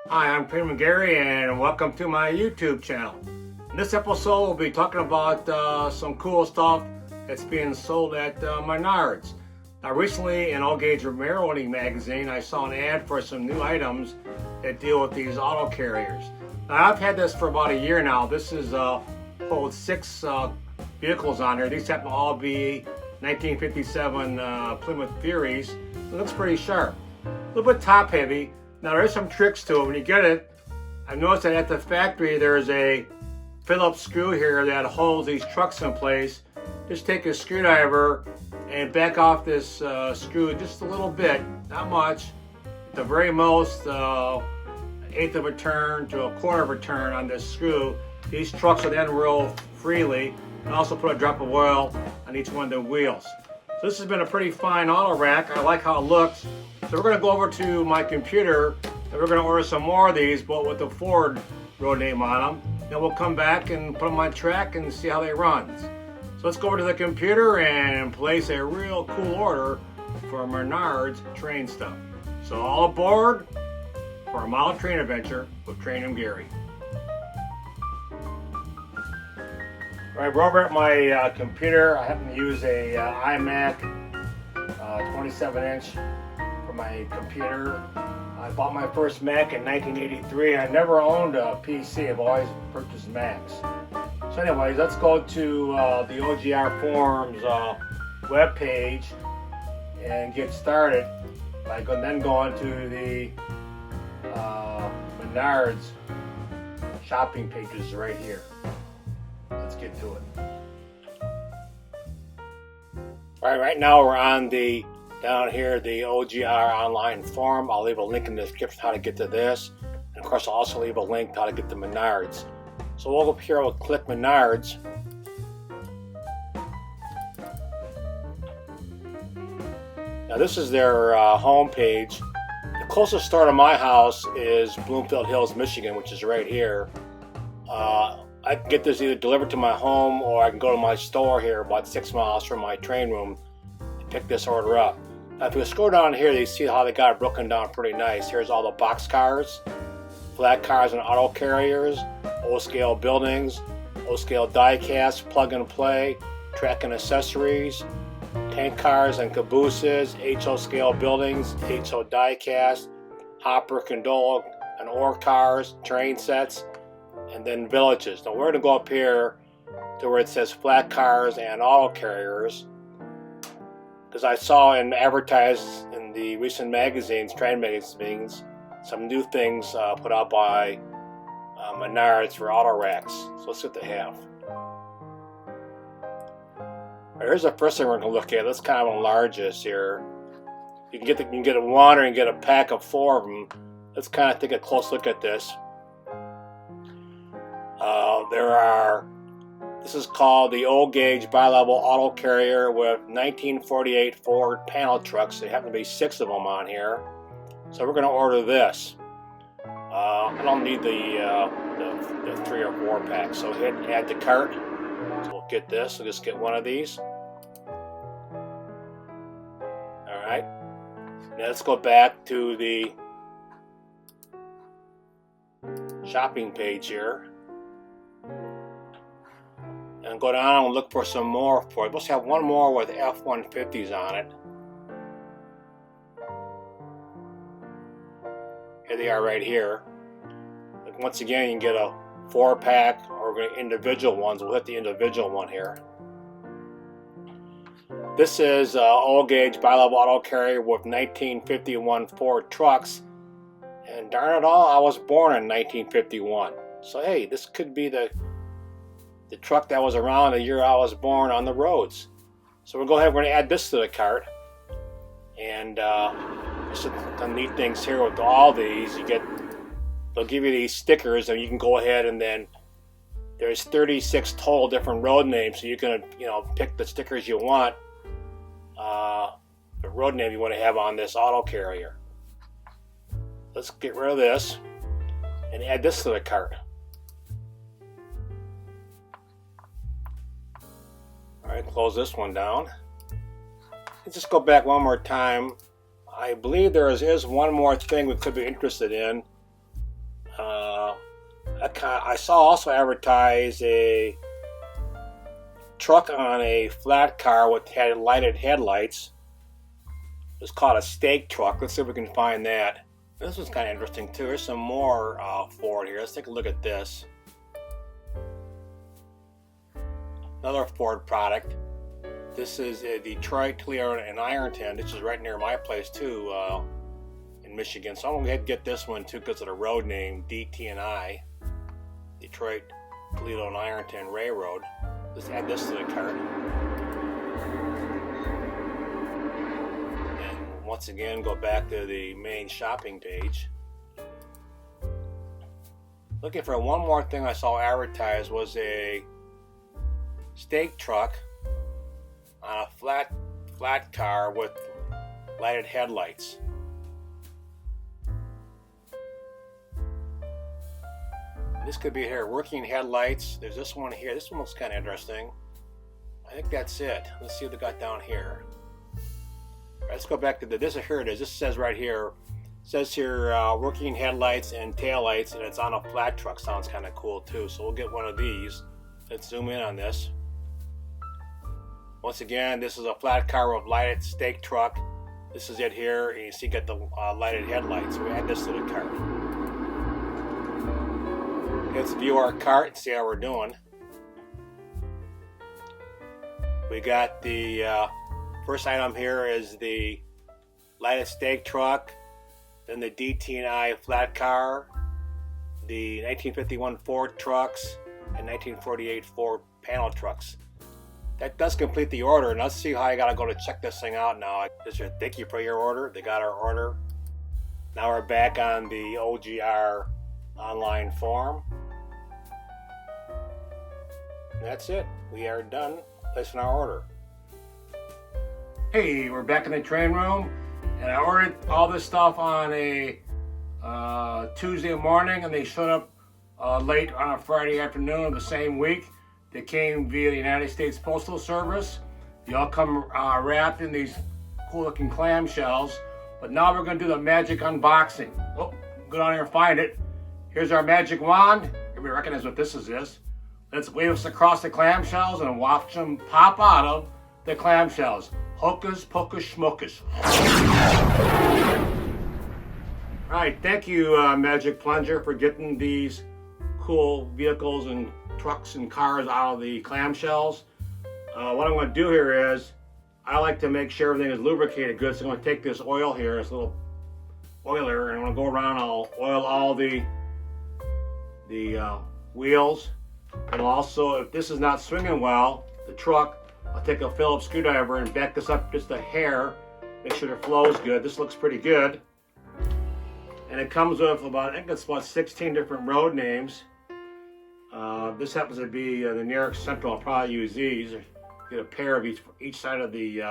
Hi, I'm Plymouth Gary and welcome to my YouTube channel. In this episode we'll be talking about some cool stuff that's being sold at Menards. Now recently in All Gauge Railroading magazine I saw an ad for some new items that deal with these auto carriers. Now I've had this for about a year now. This is holds 6 vehicles on here. These happen to all be 1957 Plymouth Furies. It looks pretty sharp. A little bit top heavy. Now there's some tricks to it. When you get it, I've noticed that at the factory there's a Phillips screw here that holds these trucks in place. Just take a screwdriver and back off this screw just a little bit, not much. At the very most, 1/8 of a turn to 1/4 of a turn on this screw. These trucks will then roll freely, and also put a drop of oil on each one of the wheels. So this has been a pretty fine auto rack. I like how it looks. So we're going to go over to my computer and we're going to order some more of these, but with the Ford road name on them. Then we'll come back and put them on track and see how they run. So let's go over to the computer and place a real cool order for Menards train stuff. So all aboard for a model train adventure with Train and Gary. Alright, we're over at my computer. I happen to use a iMac 27-inch for my computer. I bought my first Mac in 1983. I never owned a PC. I've always purchased Macs. So anyways, let's go to the OGR Forums webpage and get started by then going to the Menards shopping pages right here. Let's get to it. Alright, right now we're on down here, the OGR online forum. I'll leave a link in the description how to get to this. And of course I'll also leave a link to how to get to Menards. So we'll go up here, we'll click Menards. Now this is their home page. The closest store to my house is Bloomfield Hills, Michigan, which is right here. I can get this either delivered to my home or I can go to my store here about 6 miles from my train room and pick this order up. Now if you scroll down here, you see how they got it broken down pretty nice. Here's all the box cars, flat cars and auto carriers, O-scale buildings, O-scale die-cast, plug-and-play, track and accessories, tank cars and cabooses, HO scale buildings, HO die-cast, hopper, gondola, and ore cars, train sets, and then villages. Now we're going to go up here to where it says flat cars and auto carriers, because I saw and advertised in the recent magazines, train magazines, some new things put out by Menards for auto racks. So let's see what they have. Right, here's the first thing we're going to look at. Let's kind of enlarge this here. You can get a one or you can get a pack of 4 of them. Let's kind of take a close look at this. This is called the All Gauge Bi-Level Auto Carrier with 1948 Ford panel trucks. There happen to be 6 of them on here. So we're going to order this. I don't need the 3 or 4 packs. So hit add to cart. So we'll get this. We'll just get one of these. Alright. Now let's go back to the shopping page here. And go down and look for some more for it. We'll have one more with F-150s on it. Here they are right here. Once again, you can get a 4-pack or individual ones. We'll hit the individual one here. This is All Gauge Bi-Level Auto Carrier with 1951 Ford trucks. And darn it all, I was born in 1951. So hey, this could be the truck that was around the year I was born on the roads. So we're going to add this to the cart. And some neat things here with all these. They'll give you these stickers, and you can go ahead and then there's 36 total different road names, so you can pick the stickers you want, the road name you want to have on this auto carrier. Let's get rid of this and add this to the cart. Alright, close this one down. Let's just go back one more time I believe there is one more thing we could be interested in. I saw also advertise a truck on a flat car with lighted headlights. It's called a stake truck. Let's see if we can find that. This was kind of interesting too. There's some more Ford here. Let's take a look at this. Another Ford product. This is a Detroit, Toledo, and Ironton. This is right near my place too, in Michigan. So I'm going to go ahead and get this one too because of the road name, DT&I. Detroit, Toledo, and Ironton Railroad. Let's add this to the cart. And once again, go back to the main shopping page. Looking for one more thing I saw advertised was a stake truck on a flat car with lighted headlights. This could be here, working headlights. There's this one here. This one looks kind of interesting. I think that's it. Let's see what they got down here. Right, let's go back to this. Here it is. This says right here. It says here working headlights and taillights, and it's on a flat truck. Sounds kind of cool too. So we'll get one of these. Let's zoom in on this. Once again, this is a flat car with lighted stake truck. This is it here, and you see got the lighted headlights. So we add this to the cart. Let's view our cart and see how we're doing. We got the first item here is the lighted stake truck, then the DT&I flat car, the 1951 Ford trucks, and 1948 Ford panel trucks. That does complete the order, and let's see how I gotta go to check this thing out now. Thank you for your order. They got our order. Now we're back on the OGR online form. And that's it. We are done placing our order. Hey, we're back in the train room, and I ordered all this stuff on a Tuesday morning, and they showed up late on a Friday afternoon of the same week. They came via the United States Postal Service. They all come wrapped in these cool looking clamshells. But now we're going to do the magic unboxing. Oh, go down here and find it. Here's our magic wand. Everybody recognize what this is. Let's wave us across the clamshells and watch them pop out of the clamshells. Hocus pocus schmocus. All right, thank you, Magic Plunger, for getting these cool vehicles and trucks and cars out of the clamshells. What I'm going to do here is, I like to make sure everything is lubricated good, so I'm going to take this oil here, this little oiler, and I'm going to go around and I'll oil all the wheels. And also, if this is not swinging well, the truck, I'll take a Phillips screwdriver and back this up just a hair, make sure the flow is good. This looks pretty good. And it comes with about, I think it's about 16 different road names. This happens to be the New York Central. I'll probably use these. Get a pair of each side of the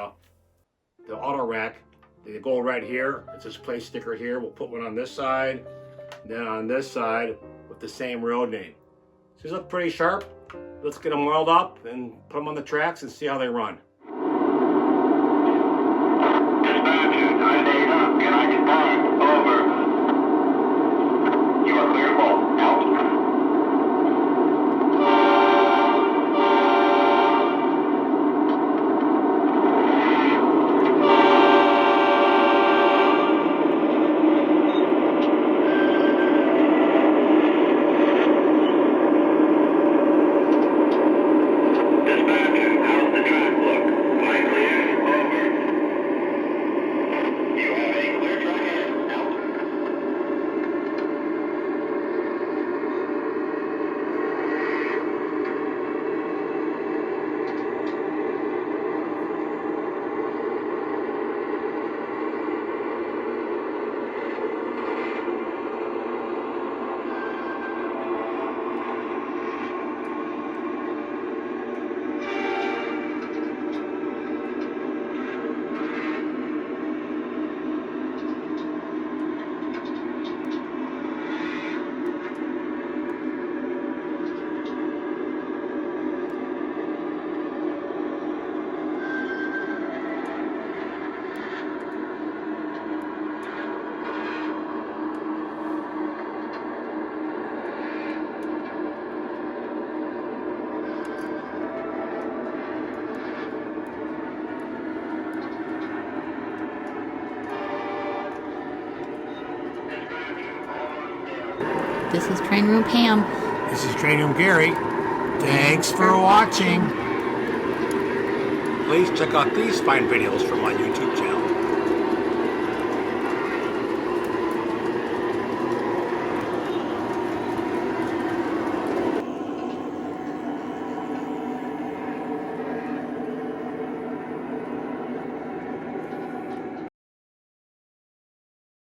auto rack. They go right here. It's this place sticker here. We'll put one on this side, then on this side with the same road name. So these look pretty sharp. Let's get them oiled up and put them on the tracks and see how they run. Dispatch, 9 up. Can I respond? Over. You are clear full. Out. Dispatch, how's the track look? This is Train Room Pam. This is Train Room Gary. Thanks for watching. Please check out these fine videos from my YouTube channel.